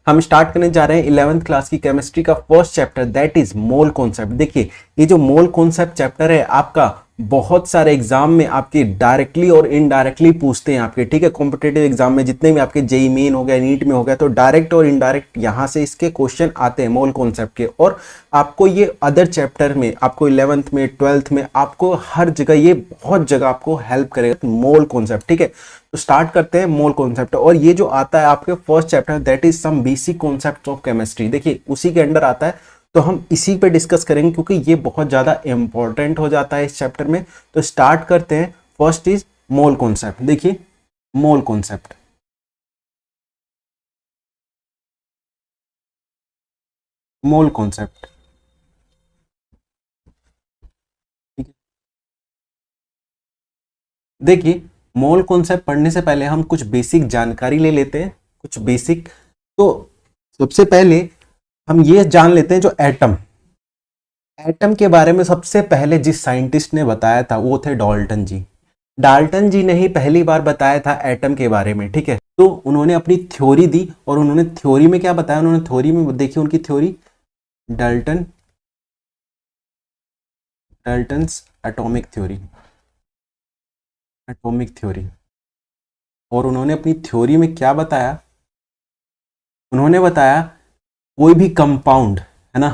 हम स्टार्ट करने जा रहे हैं 11th क्लास की केमिस्ट्री का first chapter, that is mole concept. देखिए ये जो मोल कॉन्सेप्ट चैप्टर है आपका बहुत सारे एग्जाम में आपके डायरेक्टली और इनडायरेक्टली पूछते हैं आपके, ठीक है। कॉम्पिटेटिव एग्जाम में जितने भी आपके जेईई मेन हो गया, नीट में हो गया, तो डायरेक्ट और इनडायरेक्ट यहाँ से इसके क्वेश्चन आते हैं मोल कॉन्सेप्ट के। और आपको ये अदर चैप्टर में, आपको 11th में, 12th में, आपको हर जगह ये बहुत जगह आपको हेल्प करेगा मोल कॉन्सेप्ट, ठीक है। तो स्टार्ट करते हैं मोल कॉन्सेप्ट। और ये जो आता है आपके first chapter, that is some basic concept of chemistry, देखिए उसी के अंडर आता है। तो हम इसी पे डिस्कस करेंगे क्योंकि ये बहुत ज़्यादा इंपॉर्टेंट हो जाता है इस चैप्टर में। तो स्टार्ट करते हैं। First is mole concept. देखिए मोल कॉन्सेप्ट, मोल कॉन्सेप्ट, ठीक है। देखिए मोल कॉन्सेप्ट पढ़ने से पहले हम कुछ बेसिक जानकारी ले लेते हैं, कुछ बेसिक। तो सबसे पहले हम ये जान लेते हैं जो एटम, एटम के बारे में सबसे पहले जिस साइंटिस्ट ने बताया था वो थे डाल्टन जी। डाल्टन जी ने ही पहली बार बताया था एटम के बारे में, ठीक है। तो उन्होंने अपनी थ्योरी दी और उन्होंने थ्योरी में क्या बताया, उन्होंने थ्योरी में देखिए उनकी theory, Dalton's atomic theory, atomic theory. और उन्होंने अपनी थ्योरी में क्या बताया, उन्होंने बताया कोई भी कंपाउंड है ना,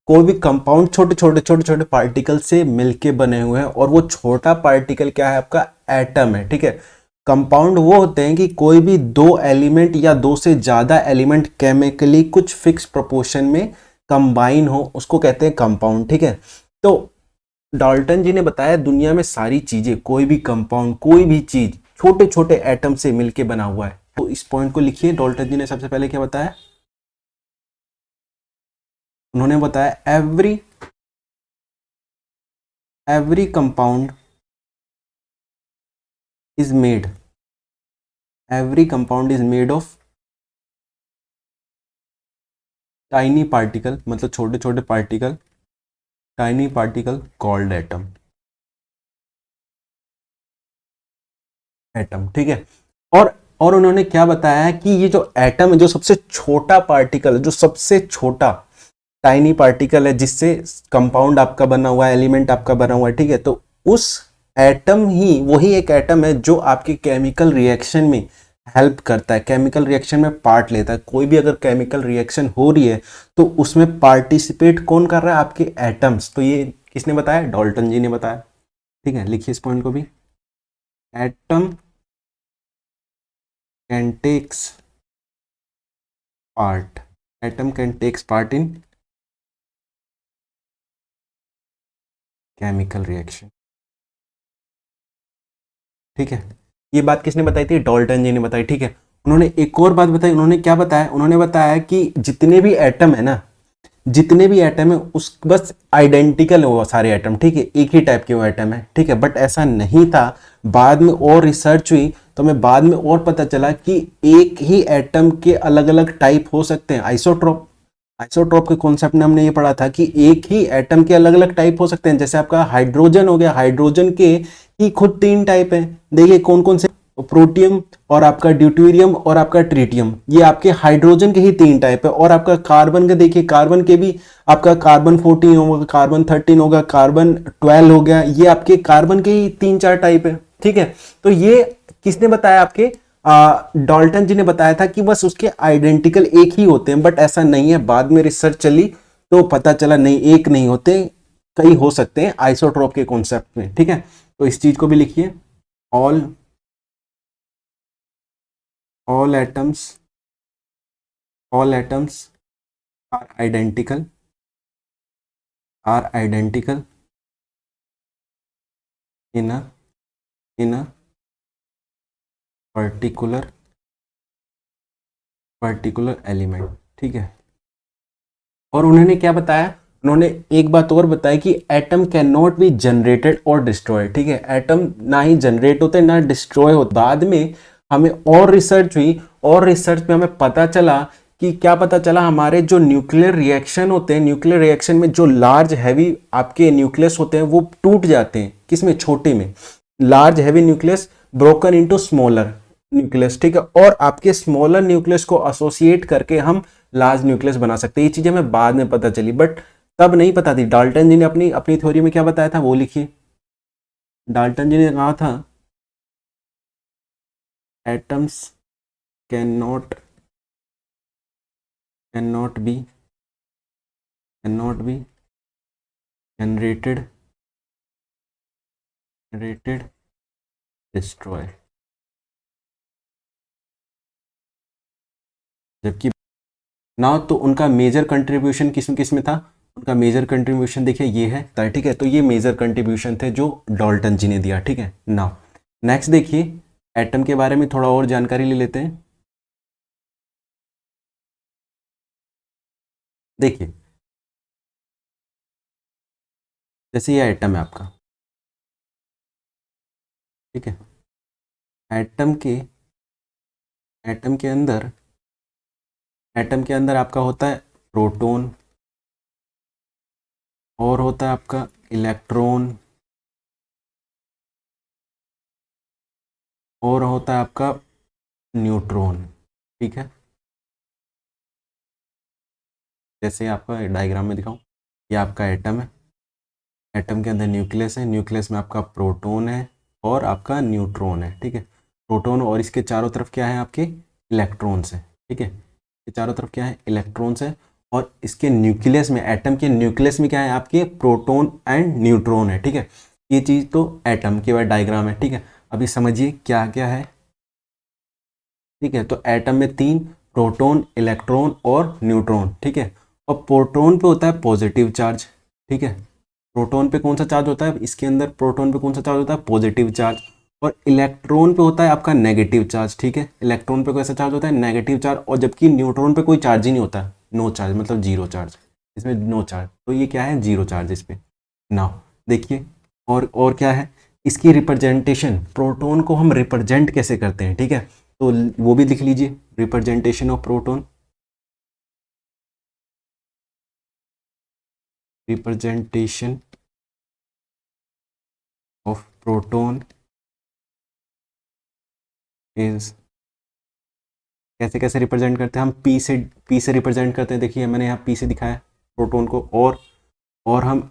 कोई भी कंपाउंड छोटे छोटे पार्टिकल से मिलके बने हुए हैं और वो छोटा पार्टिकल क्या है आपका एटम है, ठीक है। कंपाउंड वो होते हैं कि कोई भी दो एलिमेंट या दो से ज्यादा एलिमेंट केमिकली कुछ फिक्स प्रोपोर्शन में कंबाइन हो, उसको कहते हैं कंपाउंड, ठीक है। तो डाल्टन जी ने बताया दुनिया में सारी चीजें, कोई भी कंपाउंड, कोई भी चीज छोटे छोटे एटम से मिलके बना हुआ है। तो इस पॉइंट को लिखिए, डाल्टन जी ने सबसे पहले क्या बताया, उन्होंने बताया every compound is made, every compound is made of tiny particle, मतलब छोटे छोटे particle, tiny particle called atom, atom, ठीक है। और उन्होंने क्या बताया कि ये जो एटम है, जो सबसे छोटा पार्टिकल, जो सबसे छोटा टाइनी पार्टिकल है जिससे कंपाउंड आपका बना हुआ है, एलिमेंट आपका बना हुआ है, ठीक है। तो उस एटम ही, वही एक एटम है जो आपके केमिकल रिएक्शन में हेल्प करता है, केमिकल रिएक्शन में पार्ट लेता है। कोई भी अगर केमिकल रिएक्शन हो रही है तो उसमें पार्टिसिपेट कौन कर रहा है, आपके एटम्स। तो ये किसने बताया, डाल्टन जी ने बताया, ठीक है। लिखिए इस पॉइंट को भी, atom can takes part, atom can takes part in chemical reaction, ठीक है। ये बात किसने बताई थी, डाल्टन जी ने बताई, ठीक है। उन्होंने एक और बात बताई, उन्होंने क्या बताया, उन्होंने बताया कि जितने भी एटम है ना, जितने भी एटम है उस बस आइडेंटिकल है वो सारे एटम, ठीक है, एक ही टाइप के वो एटम है, ठीक है। बट ऐसा नहीं था, बाद में और रिसर्च हुई तो हमें बाद में और पता चला कि एक ही एटम के अलग अलग टाइप हो सकते हैं। आइसोट्रोप, आइसोट्रोप के कॉन्सेप्ट में हमने ये पढ़ा था कि एक ही एटम के अलग अलग टाइप हो सकते हैं। जैसे आपका हाइड्रोजन हो गया, हाइड्रोजन के ही खुद 3 टाइप है, देखिए कौन कौन से, प्रोटियम और आपका ड्यूटेरियम और आपका ट्रिटियम, ये आपके हाइड्रोजन के ही 3 टाइप है। और आपका कार्बन का देखिए, कार्बन के भी आपका कार्बन 14 होगा, कार्बन 13 होगा, कार्बन 12 हो गया, ये आपके कार्बन के ही 3-4 टाइप है, ठीक है। तो ये किसने बताया, आपके डाल्टन जी ने बताया था कि बस उसके आइडेंटिकल एक ही होते हैं। बट ऐसा नहीं है, बाद में रिसर्च चली तो पता चला नहीं, एक नहीं होते, कई हो सकते हैं आइसोट्रोप के कॉन्सेप्ट में, ठीक है। तो इस चीज को भी लिखिए, all atoms are identical in a particular element, ठीक है। और उन्होंने क्या बताया, उन्होंने एक बात और बताया कि atom can not be generated और डिस्ट्रॉयड, ठीक है। एटम ना ही जनरेट होते ना डिस्ट्रॉय होते। बाद में हमें और रिसर्च हुई और रिसर्च में हमें पता चला कि क्या पता चला, हमारे जो न्यूक्लियर रिएक्शन होते हैं, न्यूक्लियर रिएक्शन में जो लार्ज हैवी आपके न्यूक्लियस होते हैं वो टूट जाते हैं, किसमें, छोटे में। Large heavy nucleus broken into smaller, nucleus, ठीक है, और आपके स्मॉलर न्यूक्लियस को एसोसिएट करके हम लार्ज न्यूक्लियस बना सकते हैं। ये चीजें हमें बाद में पता चली, बट तब नहीं पता थी। डाल्टन जी ने अपनी अपनी थ्योरी में क्या बताया था वो लिखिए। डाल्टन जी ने कहा था atoms can not be generated destroy, जबकि ना तो उनका मेजर कंट्रीब्यूशन किस किस में था। उनका मेजर कंट्रीब्यूशन देखिए ये है, ठीक है, तो ये मेजर कंट्रीब्यूशन थे जो डाल्टन जी ने दिया, ठीक है। नाउ नेक्स्ट देखिए, एटम के बारे में थोड़ा और जानकारी ले लेते हैं। देखिए जैसे ये एटम है आपका, ठीक है, एटम के एटम के अंदर एटम के अंदर आपका होता है प्रोटॉन, और होता है आपका इलेक्ट्रॉन, और होता है आपका न्यूट्रॉन, ठीक है। जैसे आपका डायग्राम में दिखाऊं, ये आपका एटम है, एटम के अंदर न्यूक्लियस है, न्यूक्लियस में आपका प्रोटॉन है और आपका न्यूट्रॉन है, ठीक है। प्रोटॉन और इसके चारों तरफ क्या है आपके इलेक्ट्रॉन्स है, ठीक है, इसके चारों तरफ क्या है इलेक्ट्रॉन्स है, और इसके न्यूक्लियस में, एटम के न्यूक्लियस में क्या है आपके प्रोटॉन एंड न्यूट्रॉन है, ठीक है। ये चीज़ तो एटम के बाद डायग्राम है, ठीक है। अभी समझिए क्या क्या है, ठीक है। तो एटम में 3 प्रोटॉन, इलेक्ट्रॉन और न्यूट्रॉन, ठीक है। और प्रोटॉन पे होता है पॉजिटिव चार्ज, ठीक है। प्रोटॉन पे कौन सा चार्ज होता है इसके अंदर, प्रोटॉन पे कौन सा चार्ज होता है पॉजिटिव चार्ज, और इलेक्ट्रॉन पे होता है आपका नेगेटिव चार्ज, ठीक है। इलेक्ट्रॉन पे कैसा चार्ज होता है नेगेटिव चार्ज, और जबकि न्यूट्रॉन पे कोई चार्ज ही नहीं होता, नो चार्ज मतलब जीरो चार्ज, इसमें नो चार्ज, तो ये क्या है जीरो चार्ज इस पे। नाउ देखिए और क्या है इसकी रिप्रेजेंटेशन, प्रोटॉन को हम रिप्रेजेंट कैसे करते हैं, ठीक है, तो वो भी लिख लीजिए, representation of proton, representation of proton is, कैसे कैसे रिप्रेजेंट करते हैं हम, पी से रिप्रेजेंट करते हैं। देखिए मैंने यहाँ पी से दिखाया प्रोटॉन को, और हम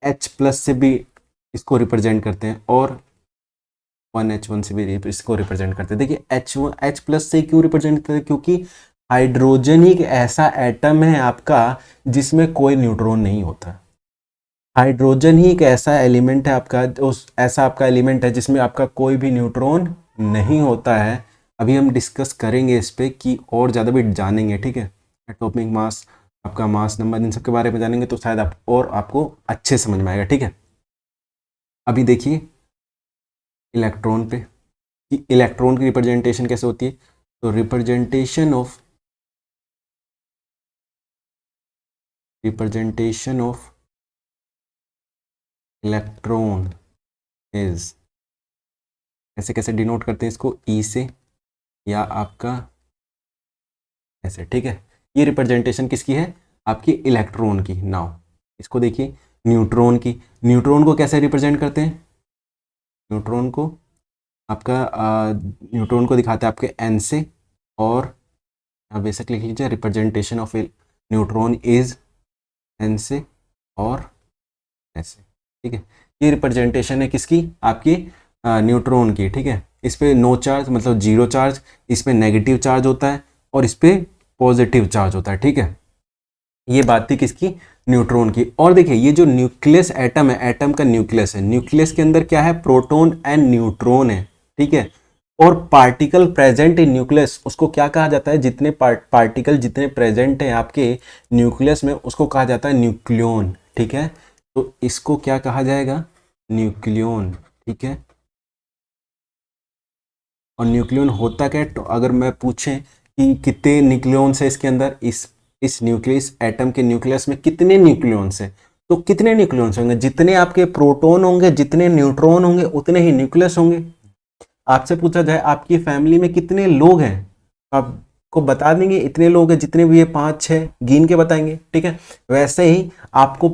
H प्लस से भी इसको रिप्रेजेंट करते हैं, और 1H1 से भी इसको रिप्रेजेंट करते हैं। देखिए H प्लस से क्यों रिप्रेजेंट करते हैं, क्योंकि हाइड्रोजन ही एक ऐसा एटम है आपका जिसमें कोई न्यूट्रॉन नहीं होता। हाइड्रोजन ही एक ऐसा एलिमेंट है आपका, उस ऐसा आपका एलिमेंट है जिसमें आपका कोई भी न्यूट्रॉन नहीं होता है। अभी हम डिस्कस करेंगे इस पे कि और ज़्यादा भी जानेंगे, ठीक है। एटॉमिक मास, आपका मास नंबर, इन सब के बारे में जानेंगे तो शायद आपको अच्छे समझ में आएगा, ठीक है। अभी देखिए इलेक्ट्रॉन पे कि इलेक्ट्रॉन की रिप्रेजेंटेशन कैसे होती है, तो रिप्रेजेंटेशन ऑफ इलेक्ट्रॉन इज, कैसे कैसे डिनोट करते हैं इसको, ई से या आपका ऐसे, ठीक है। ये रिप्रेजेंटेशन किसकी है आपकी इलेक्ट्रॉन की। नाउ इसको देखिए न्यूट्रॉन की, न्यूट्रॉन को कैसे रिप्रेजेंट करते हैं, न्यूट्रॉन को आपका न्यूट्रॉन को दिखाते हैं आपके एन से, और बेसिक लिख लीजिए representation of neutron is an से और ऐसे, ठीक है। ये रिप्रेजेंटेशन है किसकी आपकी न्यूट्रॉन की, ठीक है। इस पे नो चार्ज मतलब जीरो चार्ज, इस पे नेगेटिव चार्ज होता है और इस पे पॉजिटिव चार्ज होता है, ठीक है। ये बात थी किसकी न्यूट्रॉन की। और देखिए ये जो न्यूक्लियस एटम है, एटम का न्यूक्लियस है, न्यूक्लियस के अंदर क्या है प्रोटॉन एंड न्यूट्रॉन है, ठीक है। और पार्टिकल प्रेजेंट इन न्यूक्लियस उसको क्या कहा जाता है, जितने पार्टिकल जितने प्रेजेंट हैं आपके न्यूक्लियस में उसको कहा जाता है न्यूक्लियॉन, ठीक है। तो इसको क्या कहा जाएगा न्यूक्लियॉन, ठीक है। और न्यूक्लियॉन होता क्या है, तो अगर मैं पूछें कि कितने न्यूक्लियॉन्स है इसके अंदर, इस न्यूक्लियस एटम के न्यूक्लियस में कितने न्यूक्लियॉन्स है, तो कितने न्यूक्लियॉन्स होंगे, जितने आपके प्रोटॉन होंगे जितने न्यूट्रॉन होंगे उतने ही न्यूक्लियस होंगे। आपसे पूछा जाए आपकी फैमिली में कितने लोग हैं, आपको बता देंगे इतने लोग हैं, जितने भी ये 5-6 गिन के बताएंगे, ठीक है। वैसे ही आपको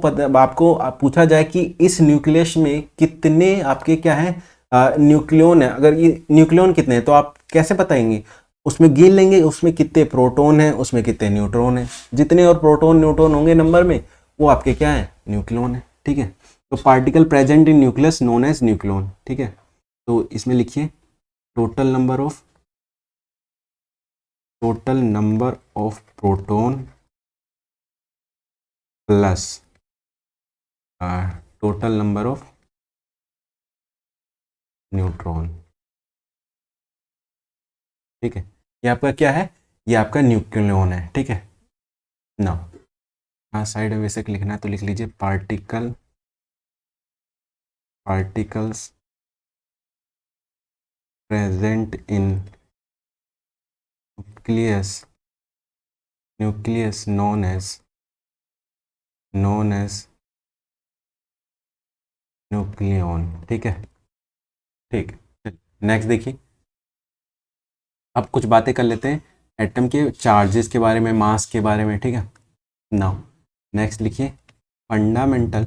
पूछा जाए कि इस न्यूक्लियस में कितने आपके क्या है न्यूक्लियन है, अगर ये न्यूक्लियन कितने हैं तो आप कैसे बताएंगे, उसमें गिन लेंगे उसमें कितने प्रोटॉन हैं, उसमें कितने न्यूट्रॉन हैं, जितने और प्रोटॉन न्यूट्रॉन होंगे नंबर में वो आपके क्या है, न्यूक्लियन है। ठीक है, तो particle present in nucleus known as nucleon. ठीक है, तो इसमें लिखिए total number of proton plus total number of neutron. ठीक है, ये आपका क्या है, ये आपका न्यूक्लियन है। ठीक है ना, हाँ साइड में वैसे लिखना है तो लिख लीजिए particles present in nucleus known as nucleon. ठीक है, ठीक है, नेक्स्ट देखिए, अब कुछ बातें कर लेते हैं एटम के चार्जेस के बारे में, मास के बारे में। ठीक है, नाउ नेक्स्ट लिखिए fundamental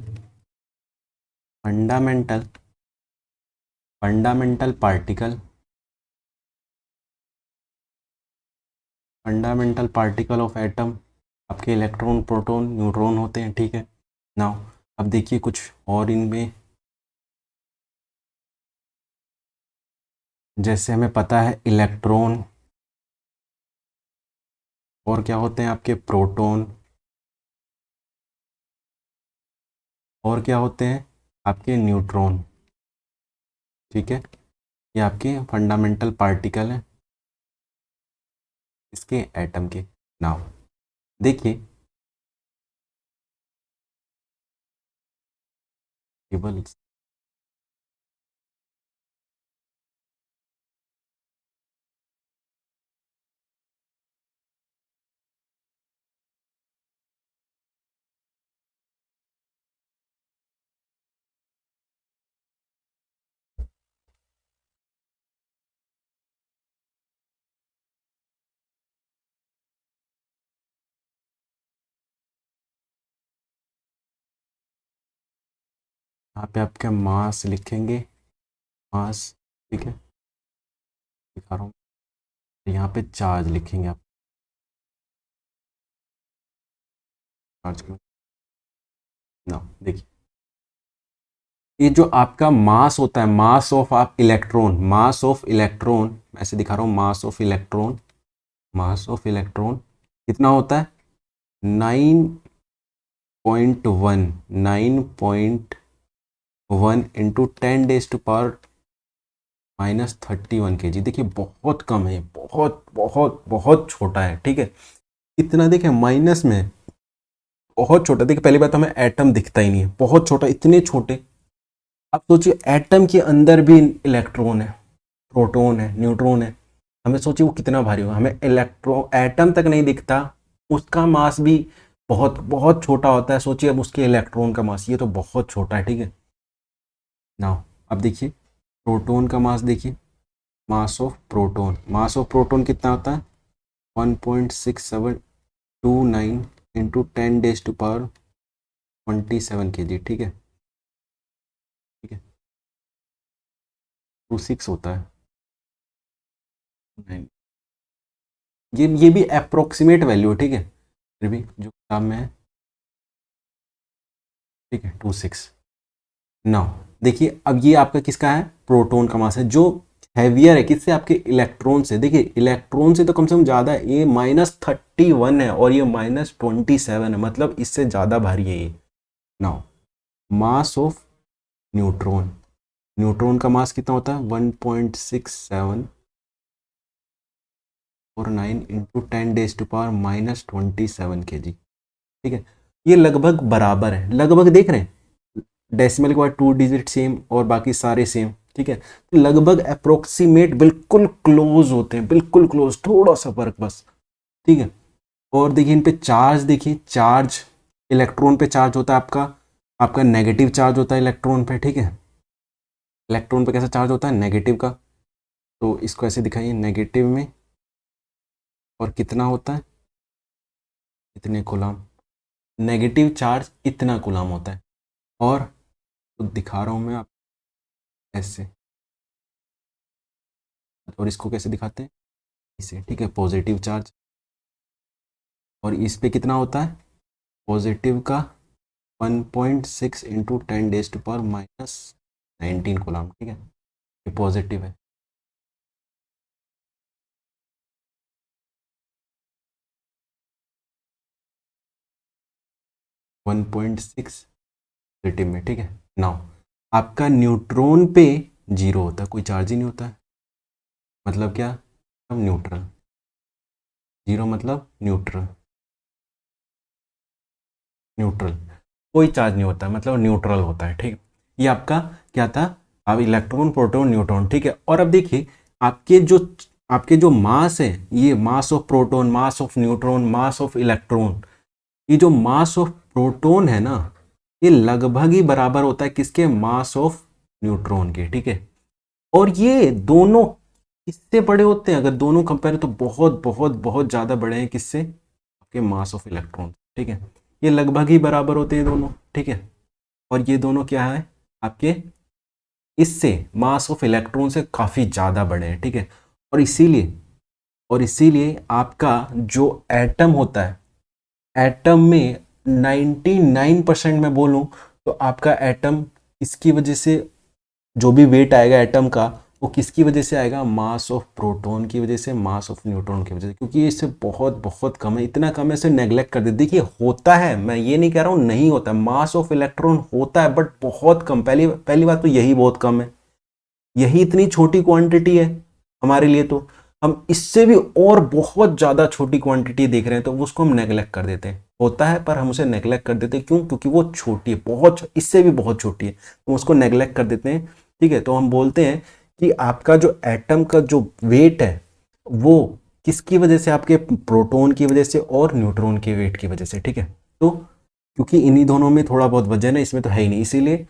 fundamental fundamental particle fundamental particle of atom आपके इलेक्ट्रॉन प्रोटॉन न्यूट्रॉन होते हैं। ठीक है, नाउ अब देखिए कुछ और इनमें, जैसे हमें पता है इलेक्ट्रॉन, और क्या होते हैं आपके प्रोटॉन, और क्या होते हैं आपके न्यूट्रॉन। ठीक है, ये आपके फंडामेंटल पार्टिकल हैं इसके एटम के। नाउ देखिए टेबल, यहाँ पे आपके मास लिखेंगे, मास। ठीक है, दिखा रहा हूँ, यहाँ पे चार्ज लिखेंगे आप, चार्ज क्यों ना, देखिए ये जो आपका मास होता है, मास ऑफ इलेक्ट्रॉन, मैं ऐसे दिखा रहा हूँ, मास ऑफ इलेक्ट्रॉन कितना होता है, 9.1 इंटू 10⁻⁻31 kg। देखिए बहुत कम है, बहुत बहुत बहुत छोटा है। ठीक है, इतना देखिए माइनस में बहुत छोटा, देखिए पहली बात हमें एटम दिखता ही नहीं है, बहुत छोटा, इतने छोटे। आप सोचिए एटम के अंदर भी इलेक्ट्रॉन है, प्रोटॉन है, न्यूट्रॉन है, हमें सोचिए वो कितना भारी होगा, हमें एटम तक नहीं दिखता, उसका मास भी बहुत बहुत छोटा होता है। सोचिए अब उसके इलेक्ट्रॉन का मास, ये तो बहुत छोटा है। ठीक है, नाउ अब देखिए प्रोटॉन का मास देखिए, मास ऑफ प्रोटॉन कितना होता है, 1.6729 इंटू 10⁻27 kg। ठीक है, ठीक है, 26 होता है। नहीं, ये भी अप्रोक्सीमेट वैल्यू है। ठीक है, फिर भी जो किताब में है, ठीक है 26। नाउ देखिए अब ये आपका किसका है, प्रोटॉन का मास है, जो हैवियर है किससे, आपके इलेक्ट्रॉन से। देखिए इलेक्ट्रॉन से तो कम से कम ज़्यादा है, ये -31 है और ये -27 है, मतलब इससे ज़्यादा भारी है ये। Now mass of neutron, neutron का मास कितना होता है, 1.6749 इंटू 10⁻⁻27 kg। ठीक है, ये लगभग बराबर है, लगभग देख रहे हैं, डेसिमल के बाद 2 डिजिट सेम और बाकी सारे सेम। ठीक है, तो लगभग अप्रोक्सीमेट बिल्कुल क्लोज होते हैं, बिल्कुल क्लोज, थोड़ा सा फर्क बस। ठीक है, और देखिए इन पे चार्ज, देखिए चार्ज इलेक्ट्रॉन पे चार्ज होता है आपका, आपका नेगेटिव चार्ज होता है इलेक्ट्रॉन पे। ठीक है, इलेक्ट्रॉन पे कैसा चार्ज होता है, नेगेटिव का, तो इसको ऐसे दिखाइए नेगेटिव में, और कितना होता है, इतने कूलम, नेगेटिव चार्ज इतना कूलम होता है। और तो दिखा रहा हूँ मैं आप ऐसे, और इसको कैसे दिखाते हैं, इसे, ठीक है, पॉजिटिव चार्ज। और इस पे कितना होता है, पॉजिटिव का 1.6 इंटू 10⁻⁻19 कूलम, ठीक है, ये पॉजिटिव है। 1.6 पॉजिटिव में, ठीक है। नाउ आपका न्यूट्रॉन पे जीरो होता है, कोई चार्ज ही नहीं होता है, मतलब क्या, अब न्यूट्रल, जीरो मतलब न्यूट्रल, न्यूट्रल, कोई चार्ज नहीं होता मतलब न्यूट्रल होता है, ठीक। ये आपका क्या था, अब इलेक्ट्रॉन प्रोटॉन न्यूट्रॉन, ठीक है। और अब देखिए आपके जो मास है, ये mass of proton, mass of neutron, mass of electron, ये जो मास ऑफ प्रोटॉन है ना, ये लगभग ही बराबर होता है किसके, मास ऑफ न्यूट्रॉन के, ठीक है। और ये दोनों किससे बड़े होते हैं, अगर दोनों कंपेयर, तो बहुत बहुत बहुत ज़्यादा बड़े हैं किससे, आपके मास ऑफ इलेक्ट्रॉन, ठीक है। ये लगभग ही बराबर होते हैं दोनों, ठीक है। और ये दोनों क्या है आपके, इससे मास ऑफ इलेक्ट्रॉन से काफ़ी ज़्यादा बड़े हैं, ठीक है। और इसीलिए आपका जो एटम होता है, एटम में 99% में बोलूं तो आपका एटम इसकी वजह से, जो भी वेट आएगा एटम का, वो किसकी वजह से आएगा, मास ऑफ प्रोटॉन की वजह से, मास ऑफ न्यूट्रॉन की वजह से, क्योंकि ये इससे बहुत बहुत कम है, इतना कम है इसे नेग्लेक्ट कर दे। देखिए होता है, मैं ये नहीं कह रहा हूँ नहीं होता, मास ऑफ इलेक्ट्रॉन होता है बट बहुत कम। पहली पहली बात तो यही बहुत कम है, यही इतनी छोटी क्वांटिटी है हमारे लिए, तो हम इससे भी और बहुत ज़्यादा छोटी क्वांटिटी देख रहे हैं तो उसको हम नेग्लेक्ट कर देते हैं। होता है पर हम उसे नेग्लेक्ट कर देते हैं, क्यों, क्योंकि वो छोटी है, बहुत, इससे भी बहुत छोटी है, तो उसको नेग्लेक्ट कर देते हैं, ठीक है। तो हम बोलते हैं कि आपका जो एटम का जो वेट है वो किसकी वजह से, आपके प्रोटॉन की वजह से और न्यूट्रॉन के वेट की वजह से, ठीक है। तो क्योंकि इन्हीं दोनों में थोड़ा बहुत वजन है, इसमें तो है ही नहीं, इसीलिए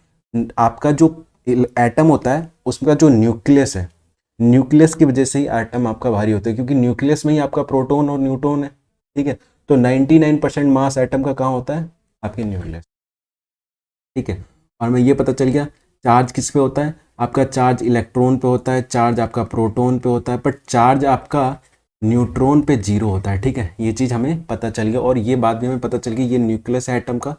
आपका जो एटम होता है उसका जो न्यूक्लियस है, न्यूक्लियस की वजह से ही एटम आपका भारी होता है, क्योंकि न्यूक्लियस में ही आपका प्रोटॉन और न्यूट्रॉन है, ठीक है। तो 99% मास एटम का कहाँ होता है, आपके न्यूक्लियस, ठीक है। और हमें ये पता चल गया चार्ज किस पे होता है, आपका चार्ज इलेक्ट्रॉन पे होता है, चार्ज आपका प्रोटॉन पे होता है, बट चार्ज आपका न्यूट्रॉन पे जीरो होता है, ठीक है। ये चीज़ हमें पता चल गया, और ये बात भी हमें पता चल गई, ये न्यूक्लियस है एटम का,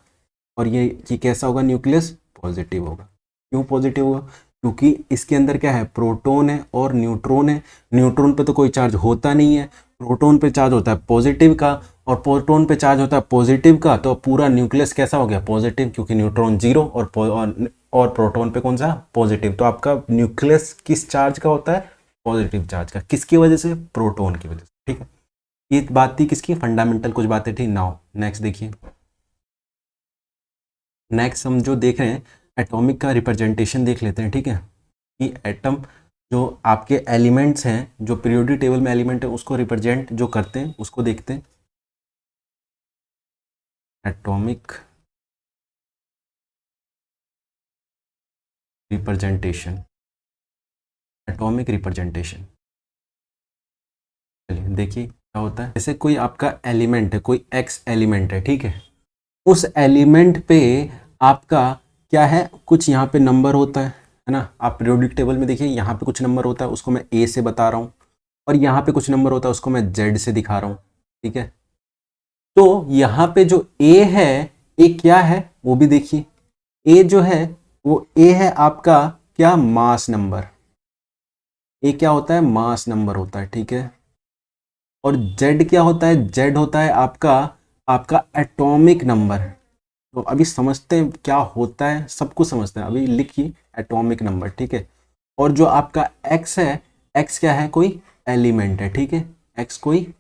और ये कैसा होगा, न्यूक्लियस पॉजिटिव होगा। क्यों पॉजिटिव होगा, क्योंकि इसके अंदर क्या है, प्रोटॉन है और न्यूट्रॉन है। न्यूट्रॉन पे तो कोई चार्ज होता नहीं है, प्रोटॉन पे चार्ज होता है पॉजिटिव का, और प्रोटॉन पे चार्ज होता है पॉजिटिव का, तो पूरा न्यूक्लियस कैसा हो गया, पॉजिटिव, क्योंकि न्यूट्रॉन जीरो और प्रोटॉन पे कौन सा, पॉजिटिव। तो आपका न्यूक्लियस किस चार्ज का होता है, पॉजिटिव चार्ज का, किसकी वजह से, प्रोटॉन की वजह से, ठीक है। ये बात थी किसकी, फंडामेंटल कुछ बातें थी। नाउ नेक्स्ट देखिए, नेक्स्ट हम जो देख रहे हैं एटॉमिक का रिप्रेजेंटेशन देख लेते हैं, ठीक है। कि एटम जो आपके एलिमेंट्स हैं, जो पीरियोडिक टेबल में एलिमेंट है उसको रिप्रेजेंट जो करते हैं उसको देखते हैं। एटॉमिक रिप्रेजेंटेशन, एटॉमिक रिप्रेजेंटेशन, चलिए देखिए क्या होता है। जैसे कोई आपका एलिमेंट है, कोई एक्स एलिमेंट है, ठीक है। उस एलिमेंट पे आपका क्या है, कुछ यहाँ पे नंबर होता है ना। आप पीरियोडिक टेबल में देखिए, यहाँ पे कुछ नंबर होता है, उसको मैं ए से बता रहा हूँ, और यहाँ पे कुछ नंबर होता है उसको मैं जेड से दिखा रहा हूँ, ठीक है। तो यहाँ पे जो ए है, ए क्या है वो भी देखिए, ए जो है वो ए है आपका क्या, मास नंबर, ए क्या होता है, मास नंबर होता है, ठीक है। और जेड क्या होता है, जेड होता है आपका आपका एटॉमिक नंबर। तो अभी समझते हैं क्या होता है, सब कुछ समझते हैं, अभी लिखिए एटॉमिक नंबर, ठीक है। और जो आपका एक्स है, एक्स क्या है, कोई एलिमेंट है, ठीक है, एक्स कोई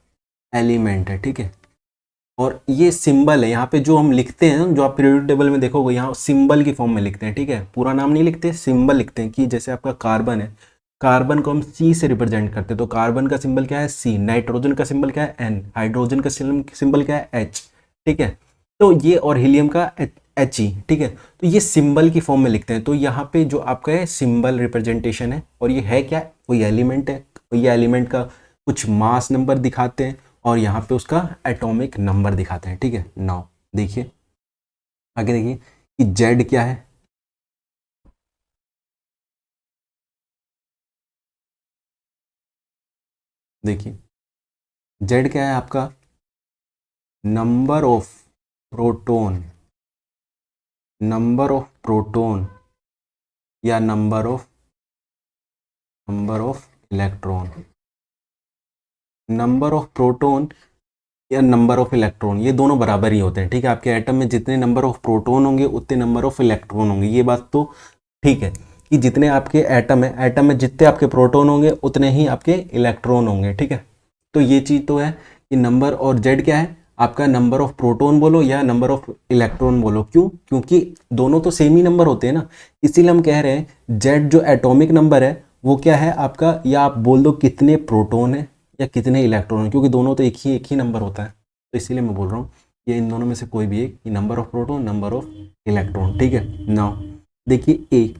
एलिमेंट है, ठीक है। और ये सिंबल है, यहाँ पे जो हम लिखते हैं, जो आप पीरियोडिक टेबल में देखोगे यहाँ सिंबल की फॉर्म में लिखते हैं, ठीक है। पूरा नाम नहीं लिखते, सिंबल लिखते हैं। कि जैसे आपका कार्बन है, कार्बन को हम सी से रिप्रेजेंट करते हैं, तो कार्बन का सिंबल क्या है, सी। नाइट्रोजन का सिंबल क्या है, एन। हाइड्रोजन का सिंबल क्या है, एच, ठीक है। तो ये, और हीलियम का एच ई, ठीक है। तो ये सिंबल की फॉर्म में लिखते हैं। तो यहाँ पे जो आपका है सिंबल रिप्रेजेंटेशन है, और ये है क्या, कोई एलिमेंट है, तो ये एलिमेंट का कुछ मास नंबर दिखाते हैं, और यहाँ पे उसका एटॉमिक नंबर दिखाते हैं, ठीक है। नाउ देखिए आगे, देखिए कि जेड क्या है, देखिए जेड क्या है आपका, number of proton, number of proton या number of electron, number of proton या नंबर ऑफ इलेक्ट्रॉन, ये दोनों बराबर ही होते हैं, ठीक है। आपके एटम में जितने नंबर ऑफ प्रोटोन होंगे उतने नंबर ऑफ इलेक्ट्रॉन होंगे, ये बात तो ठीक है कि जितने आपके एटम है, एटम में जितने आपके प्रोटोन होंगे उतने ही आपके इलेक्ट्रॉन होंगे, ठीक है। तो ये चीज़ तो है कि नंबर, और जेड क्या है आपका, नंबर ऑफ प्रोटोन बोलो या नंबर ऑफ इलेक्ट्रॉन बोलो, क्यों, क्योंकि दोनों तो सेम ही नंबर होते हैं ना, इसीलिए हम कह रहे हैं जेड जो एटॉमिक नंबर है वो क्या है आपका, या आप बोल दो कितने प्रोटोन है या कितने इलेक्ट्रॉन है, क्योंकि दोनों तो एक ही नंबर होता है, तो इसीलिए मैं बोल रहा हूँ ये इन दोनों में से कोई भी एक, number of proton number of electron, ठीक है। नाउ देखिए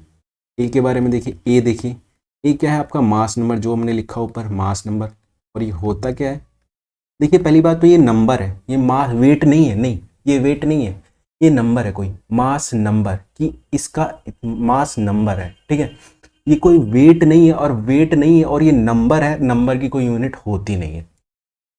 ए के बारे में देखिए, ए देखिए, ए क्या है आपका, मास नंबर, जो हमने लिखा ऊपर मास नंबर, और ये होता क्या है, देखिए पहली बात तो ये नंबर है, ये मास वेट नहीं है, नहीं ये वेट नहीं है, ये नंबर है, कोई मास नंबर कि इसका मास नंबर है, ठीक है। ये कोई वेट नहीं है, और वेट नहीं है और ये नंबर है, नंबर की कोई यूनिट होती नहीं है।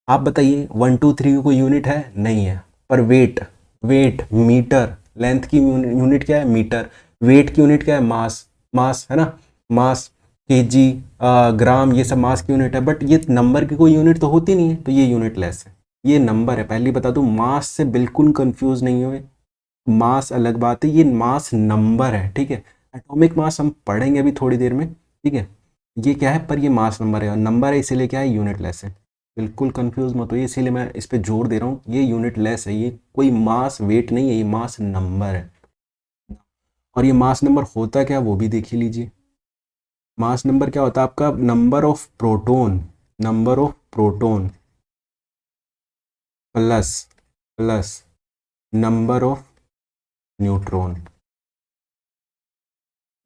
आप बताइए 1 2 3 की कोई यूनिट है, नहीं है, पर वेट, वेट मीटर, लेंथ की यूनिट क्या है, मीटर, वेट की यूनिट क्या है, मास, मास है ना, मास, केजी, ग्राम, ये सब मास की यूनिट है, बट ये नंबर की कोई यूनिट तो होती नहीं है, तो ये यूनिट लेस है, ये नंबर है। पहले बता दूं, मास से बिल्कुल कंफ्यूज नहीं हुए, मास अलग बात है, ये मास नंबर है, ठीक है। एटॉमिक मास हम पढ़ेंगे अभी थोड़ी देर में, ठीक है। ये क्या है, पर ये मास नंबर है, और नंबर है इसीलिए क्या है, यूनिट लेस है, बिल्कुल कंफ्यूज मत हो, इसीलिए मैं इस पे जोर दे रहा हूँ, ये यूनिट लेस है, ये कोई मास वेट नहीं है, ये मास नंबर है। और ये मास नंबर होता क्या वो भी देख ही लीजिए, मास नंबर क्या होता है आपका, number of proton, number of proton plus plus number of neutron,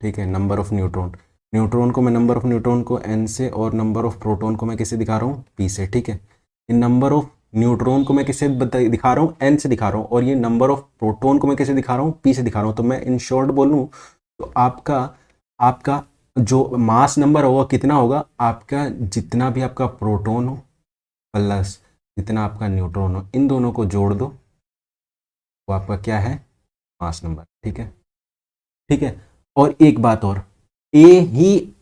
ठीक है, नंबर ऑफ न्यूट्रॉन, न्यूट्रॉन को मैं, नंबर ऑफ न्यूट्रॉन को एन से, और नंबर ऑफ प्रोटॉन को मैं किसे दिखा रहा हूँ, पी से, ठीक है। इन नंबर ऑफ न्यूट्रॉन को मैं किसे दिखा रहा हूँ, एन से दिखा रहा हूँ, और ये नंबर ऑफ प्रोटॉन को मैं किसे दिखा रहा हूँ, पी से दिखा रहा हूँ। तो मैं इन शॉर्ट बोलूँ तो आपका आपका जो मास नंबर होगा कितना होगा आपका, जितना भी आपका प्रोटॉन हो प्लस जितना आपका न्यूट्रॉन हो, इन दोनों को जोड़ दो, वो आपका क्या है, मास नंबर, ठीक है, ठीक है। और एक बात और, ए ही,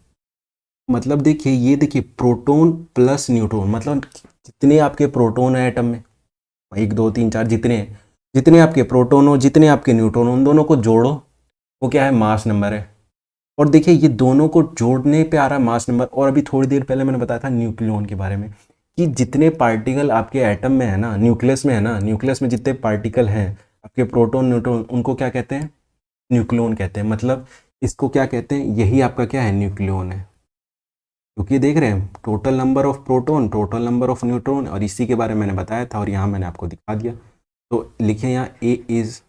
मतलब देखिए, ये देखिए प्रोटॉन प्लस न्यूट्रॉन, मतलब जितने आपके प्रोटॉन है एटम में, 1 2 3 4 जितने हैं, जितने आपके प्रोटॉन हो जितने आपके न्यूट्रॉन हो, उन दोनों को जोड़ो, वो क्या है, मास नंबर है। और देखिए ये दोनों को जोड़ने पे आ रहा है मास नंबर। और अभी थोड़ी देर पहले मैंने बताया था न्यूक्लियन के बारे में, कि जितने पार्टिकल आपके एटम में है ना, न्यूक्लियस में है ना, न्यूक्लियस में जितने पार्टिकल हैं आपके प्रोटॉन न्यूट्रॉन, उनको क्या कहते हैं, न्यूक्लियन कहते हैं। मतलब इसको क्या कहते हैं, यही आपका क्या है, न्यूक्लियन है। क्योंकि देख रहे हैं total number of proton, total number of neutron, और इसी के बारे में मैंने बताया था, और यहाँ मैंने आपको दिखा दिया। तो लिखिए यहाँ, A is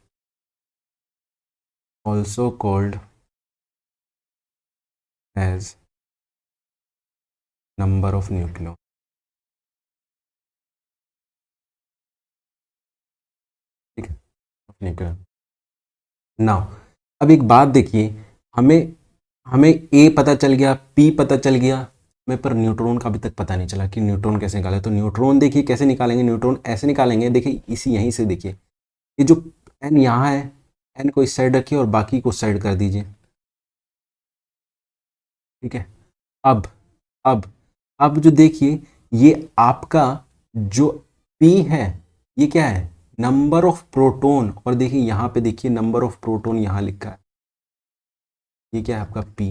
also called as number of nucleon, ठीक है, न्यूक्लियन। नाउ अब एक बात देखिए, हमें हमें ए पता चल गया, पी पता चल गया, हमें पर न्यूट्रॉन का अभी तक पता नहीं चला कि न्यूट्रॉन कैसे निकाले। तो न्यूट्रॉन देखिए कैसे निकालेंगे, न्यूट्रॉन ऐसे निकालेंगे, देखिए इसी यहीं से देखिए, ये जो एन यहाँ है, एन को इस साइड रखिए और बाकी को साइड कर दीजिए, ठीक है। अब अब अब जो देखिए, ये आपका जो पी है, ये क्या है, नंबर ऑफ प्रोटॉन, और देखिए यहाँ पे देखिए नंबर ऑफ प्रोटॉन यहाँ लिखा है, ये क्या है आपका पी,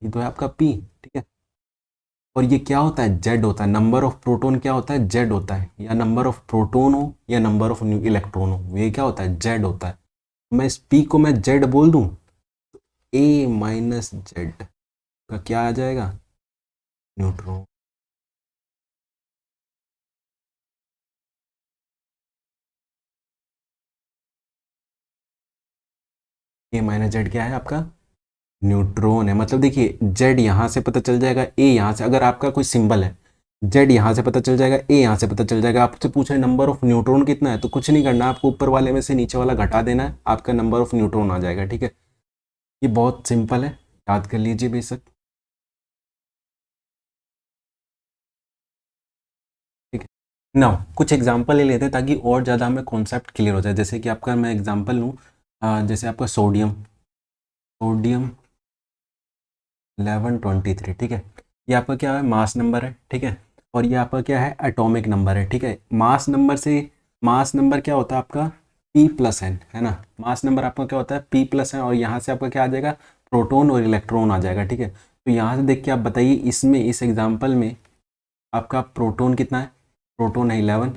ये तो है आपका पी, ठीक है। और ये क्या होता है, जेड होता है, नंबर ऑफ प्रोटॉन क्या होता है, जेड होता है, या नंबर ऑफ प्रोटॉन हो या नंबर ऑफ इलेक्ट्रॉन हो, ये क्या होता है, जेड होता है। मैं इस पी को मैं जेड बोल दूं, ए माइनस जेड का क्या आ जाएगा, न्यूट्रॉन। ए माइनस जेड क्या है आपका, न्यूट्रॉन है। मतलब देखिए जेड यहाँ से पता चल जाएगा, ए यहाँ से, अगर आपका कोई सिंबल है, जेड यहाँ से पता चल जाएगा, ए यहाँ से पता चल जाएगा। आपसे पूछा है नंबर ऑफ न्यूट्रॉन कितना है, तो कुछ नहीं करना, आपको ऊपर वाले में से नीचे वाला घटा देना है, आपका नंबर ऑफ न्यूट्रॉन आ जाएगा, ठीक है। ये बहुत सिंपल है, याद कर लीजिए बेशक। नाउ कुछ एग्जांपल ले लेते हैं ताकि और ज़्यादा हमें कॉन्सेप्ट क्लियर हो जाए। जैसे कि आपका मैं एग्जांपल लूँ, जैसे आपका सोडियम, सोडियम 1123, ठीक है। ये आपका क्या है, मास नंबर है, ठीक है। और ये आपका क्या है, एटॉमिक नंबर है, ठीक है। मास नंबर से, मास नंबर क्या होता है आपका, P प्लस एन, है ना। मास नंबर आपका क्या होता है, P प्लस एन, और यहाँ से आपका क्या आ जाएगा, प्रोटॉन और इलेक्ट्रॉन आ जाएगा, ठीक है। तो यहाँ से देख के आप बताइए, इसमें इस एग्जाम्पल में आपका प्रोटॉन कितना है, प्रोटॉन है 11,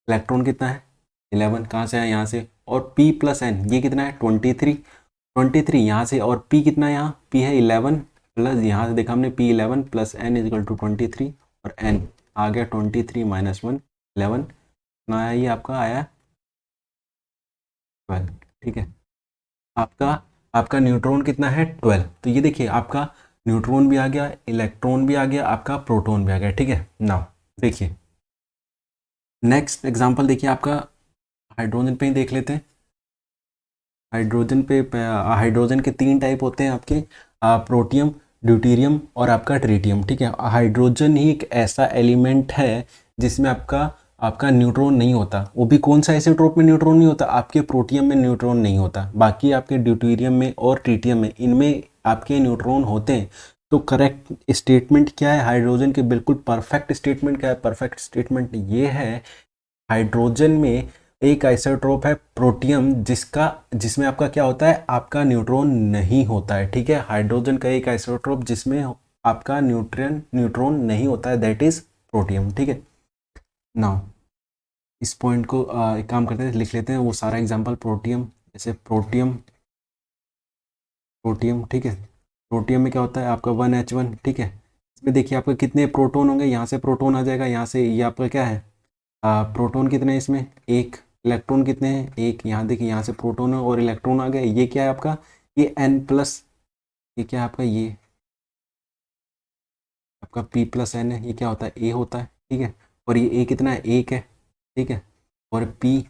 इलेक्ट्रॉन कितना है 11, कहाँ से है, यहाँ से। और P प्लस एन ये कितना है 23, 23 यहाँ से, और P कितना है यहाँ, P है 11 प्लस, यहाँ से देखा हमने P11 plus N is equal to 23, और n आ गया 23 माइनस 1 11, कितना आया, ये आपका आया 12, ठीक है। आपका आपका न्यूट्रॉन कितना है 12। तो ये देखिए आपका न्यूट्रॉन भी आ गया, इलेक्ट्रॉन भी आ गया, आपका प्रोटॉन भी आ गया, ठीक है। नाउ देखिए नेक्स्ट एग्जांपल, देखिए आपका हाइड्रोजन पे ही देख लेते हैं। हाइड्रोजन पे हाइड्रोजन के 3 टाइप होते हैं आपके, प्रोटियम, ड्यूटीरियम और आपका ट्रीटियम, ठीक है। हाइड्रोजन ही एक ऐसा एलिमेंट है जिसमें आपका आपका न्यूट्रॉन नहीं होता। वो भी कौन सा आइसोटोप में न्यूट्रॉन नहीं होता, आपके प्रोटियम में न्यूट्रॉन नहीं होता, बाकी आपके ड्यूटीरियम में और ट्रीटियम में, इनमें आपके न्यूट्रॉन होते हैं। तो करेक्ट स्टेटमेंट क्या है हाइड्रोजन के, बिल्कुल परफेक्ट स्टेटमेंट क्या है, परफेक्ट स्टेटमेंट ये है, हाइड्रोजन में एक आइसोटोप है प्रोटियम, जिसमें आपका क्या होता है, आपका न्यूट्रॉन नहीं होता है, ठीक है। हाइड्रोजन का एक आइसोटोप जिसमें आपका न्यूट्रॉन नहीं होता है, दैट इज प्रोटियम, ठीक है। नाउ इस पॉइंट को एक काम करते हैं, लिख लेते हैं वो सारा एग्जांपल। प्रोटियम, जैसे प्रोटियम, प्रोटियम, ठीक है। प्रोटियम में क्या होता है आपका 1H1, ठीक है। इसमें देखिए आपका कितने प्रोटॉन होंगे, यहाँ से प्रोटॉन आ जाएगा, यहाँ से ये आपका क्या है, प्रोटॉन कितने हैं इसमें, एक। इलेक्ट्रॉन कितने हैं, एक। यहाँ देखिए यहाँ से प्रोटॉन और इलेक्ट्रॉन आ गए, ये क्या है आपका, ये N प्लस, ये क्या है आपका, ये आपका P प्लस N है, ये क्या होता है, A होता है, ठीक है। और ये A कितना है, एक है, ठीक है। और P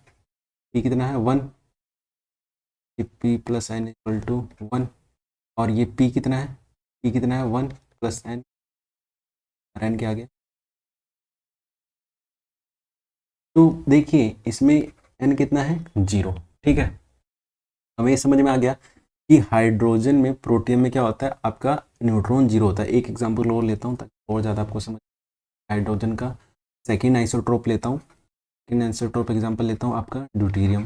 कितना है 1, ये P plus N equal to 1। और ये P कितना है, P कितना है 1 प्लस एन, और एन के आगे। तो देखिए इसमें n कितना है 0, ठीक है। हमें ये समझ में आ गया कि हाइड्रोजन में, प्रोटियम में क्या होता है, आपका न्यूट्रॉन 0 होता है। एक एग्जांपल और लेता हूँ ताकि और ज़्यादा आपको समझ, हाइड्रोजन का सेकेंड आइसोटोप लेता हूँ, सेकेंड आइसोटोप एग्जांपल लेता हूँ आपका ड्यूटीरियम,